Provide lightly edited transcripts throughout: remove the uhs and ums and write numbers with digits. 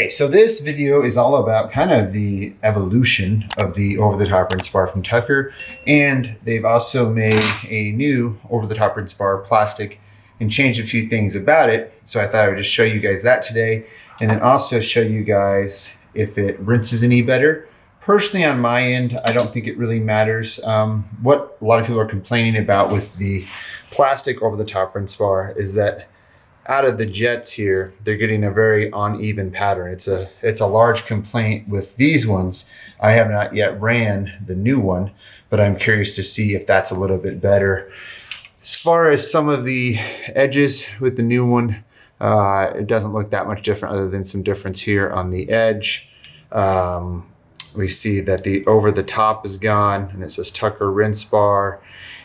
Okay, so this video is all about kind of the evolution of the over-the-top rinse bar from Tucker, and they've also made a new over-the-top rinse bar plastic and changed a few things about it. So I thought I would just show you guys that today, and then also show you guys if it rinses any better. Personally, on my end, I don't think it really matters. What a lot of people are complaining about with the plastic over-the-top rinse bar is that out of the jets here, they're getting a very uneven pattern. It's a large complaint with these ones. I have not yet ran the new one, but I'm curious to see if that's a little bit better. As far as some of the edges with the new one, it doesn't look that much different other than some difference here on the edge. We see that the over the top is gone and it says Tucker rinse bar.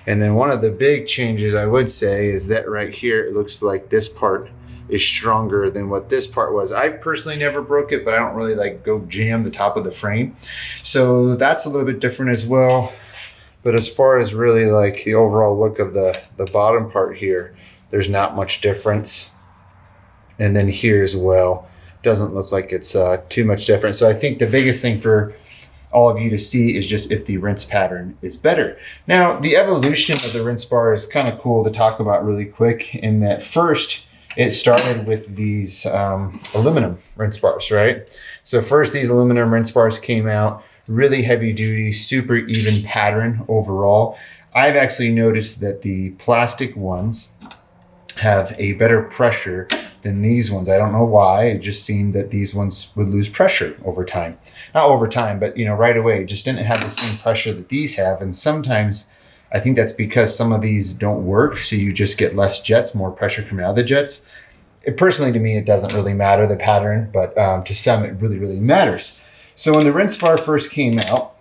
And then one of the big changes I would say is that right here, it looks like this part is stronger than what this part was. I personally never broke it, but I don't really like go jam the top of the frame. So that's a little bit different as well. But as far as really like the overall look of the bottom part here, there's not much difference. And then here as well, doesn't look like it's too much different. So I think the biggest thing for all of you to see is just if the rinse pattern is better. Now, the evolution of the rinse bar is kind of cool to talk about really quick, in that first it started with these aluminum rinse bars, right? So first these aluminum rinse bars came out, really heavy duty, super even pattern overall. I've actually noticed that the plastic ones have a better pressure than these ones. I don't know why. It just seemed that these ones would lose pressure over time. Not over time, but right away. It just didn't have the same pressure that these have. And sometimes I think that's because some of these don't work. So you just get less jets, more pressure coming out of the jets. Personally, to me, it doesn't really matter, the pattern, but to some, it really, really matters. So when the rinse bar first came out,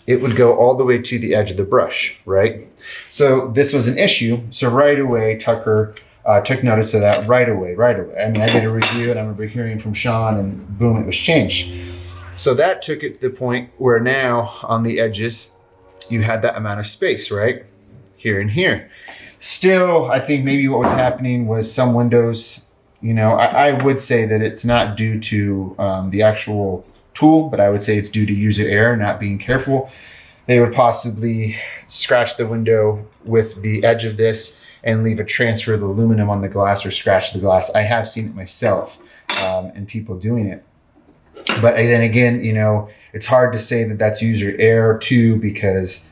it would go all the way to the edge of the brush, right? So this was an issue. So right away, Tucker took notice of that right away. I mean, I did a review and I remember hearing from Sean and boom, it was changed. So that took it to the point where now on the edges, you had that amount of space, right? Here and here. Still, I think maybe what was happening was some windows, I would say that it's not due to the actual tool, but I would say it's due to user error, not being careful. They would possibly scratch the window with the edge of this and leave a transfer of the aluminum on the glass or scratch the glass. I have seen it myself and people doing it. But then again, it's hard to say that that's user error too, because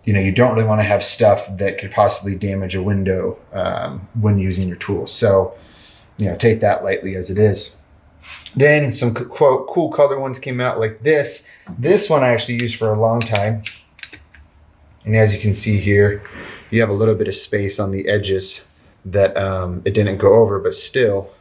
you don't really want to have stuff that could possibly damage a window when using your tools. So, take that lightly as it is. Then some quote cool color ones came out like this. This one I actually used for a long time. And as you can see here, you have a little bit of space on the edges that it didn't go over, but still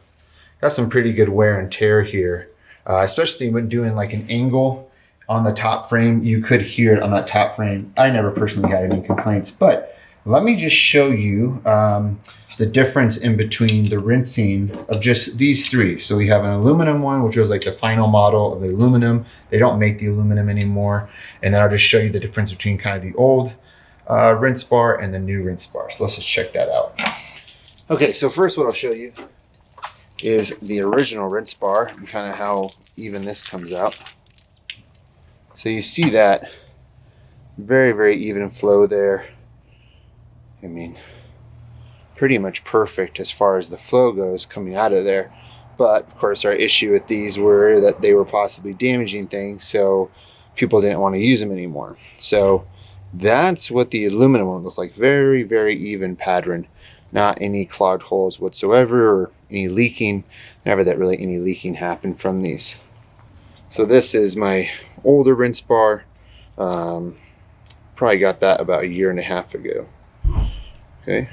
got some pretty good wear and tear here. Especially when doing like an angle on the top frame, you could hear it on that top frame. I never personally had any complaints, but let me just show you the difference in between the rinsing of just these three. So we have an aluminum one, which was like the final model of the aluminum. They don't make the aluminum anymore. And then I'll just show you the difference between kind of the old rinse bar and the new rinse bar. So let's just check that out. Okay, so first what I'll show you is the original rinse bar and kind of how even this comes out. So you see that very, very even flow there. I mean, pretty much perfect as far as the flow goes coming out of there. But of course our issue with these were that they were possibly damaging things, so people didn't want to use them anymore. So that's what the aluminum one looked like. Very, very even pattern. Not any clogged holes whatsoever or any leaking. Never that really any leaking happened from these. So this is my older rinse bar. Probably got that about 1.5 years ago. Okay.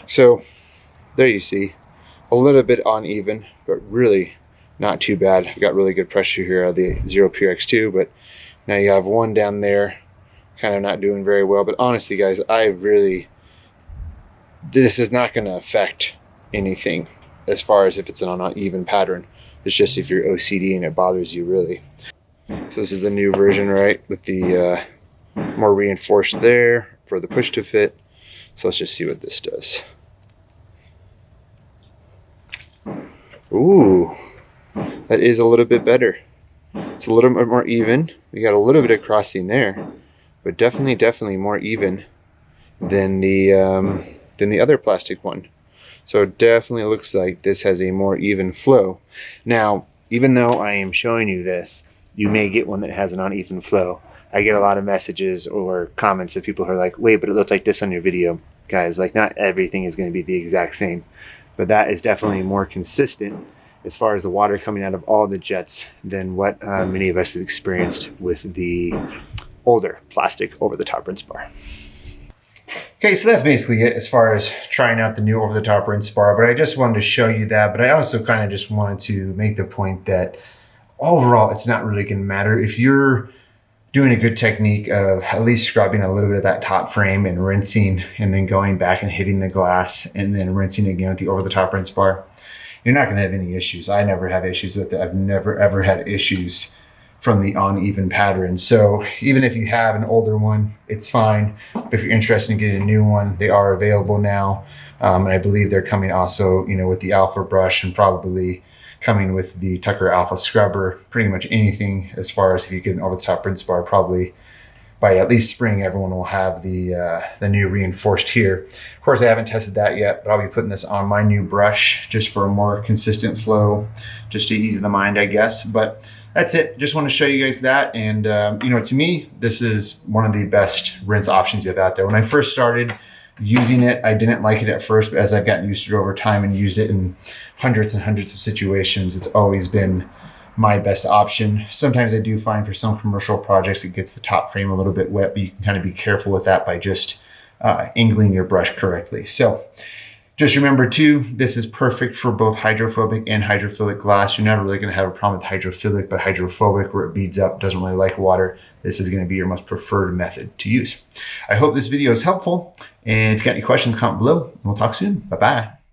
So there you see a little bit uneven, but really not too bad. I've got really good pressure here out of the Xero Pure X2, but now you have one down there kind of not doing very well. But honestly guys, this is not going to affect anything as far as if it's an uneven pattern. It's just if you're OCD and it bothers you really. So this is the new version, right? With the more reinforced there for the push to fit. So let's just see what this does. Ooh, that is a little bit better. It's a little bit more even. We got a little bit of crossing there, but definitely more even than the other plastic one. So it definitely looks like this has a more even flow. Now, even though I am showing you this, you may get one that has an uneven flow. I get a lot of messages or comments of people who are like, wait, but it looked like this on your video. Guys, like, not everything is going to be the exact same, but that is definitely more consistent as far as the water coming out of all the jets than what many of us have experienced with the older plastic over-the-top rinse bar. Okay, so that's basically it as far as trying out the new over-the-top rinse bar, but I just wanted to show you that, but I also kind of just wanted to make the point that overall, it's not really going to matter if you're doing a good technique of at least scrubbing a little bit of that top frame and rinsing, and then going back and hitting the glass and then rinsing again with the over-the-top rinse bar. You're not going to have any issues. I never have issues with it. I've never ever had issues from the uneven pattern. So even if you have an older one, it's fine. But if you're interested in getting a new one, they are available now. And I believe they're coming also, with the Alpha brush, and probably coming with the Tucker Alpha scrubber. Pretty much anything as far as if you get an over-the-top rinse bar, probably by at least spring, everyone will have the new reinforced here. Of course, I haven't tested that yet, but I'll be putting this on my new brush just for a more consistent flow, just to ease the mind, I guess. But that's it. Just want to show you guys that. And, to me, this is one of the best rinse options you have out there. When I first started using it, I didn't like it at first, but as I've gotten used to it over time and used it in hundreds and hundreds of situations, it's always been my best option. Sometimes I do find for some commercial projects it gets the top frame a little bit wet, but you can kind of be careful with that by just angling your brush correctly. So just remember too, this is perfect for both hydrophobic and hydrophilic glass. You're never really going to have a problem with hydrophilic, but hydrophobic, where it beads up, doesn't really like water, this is going to be your most preferred method to use. I hope this video is helpful, and if you got any questions, comment below, and we'll talk soon. Bye-bye.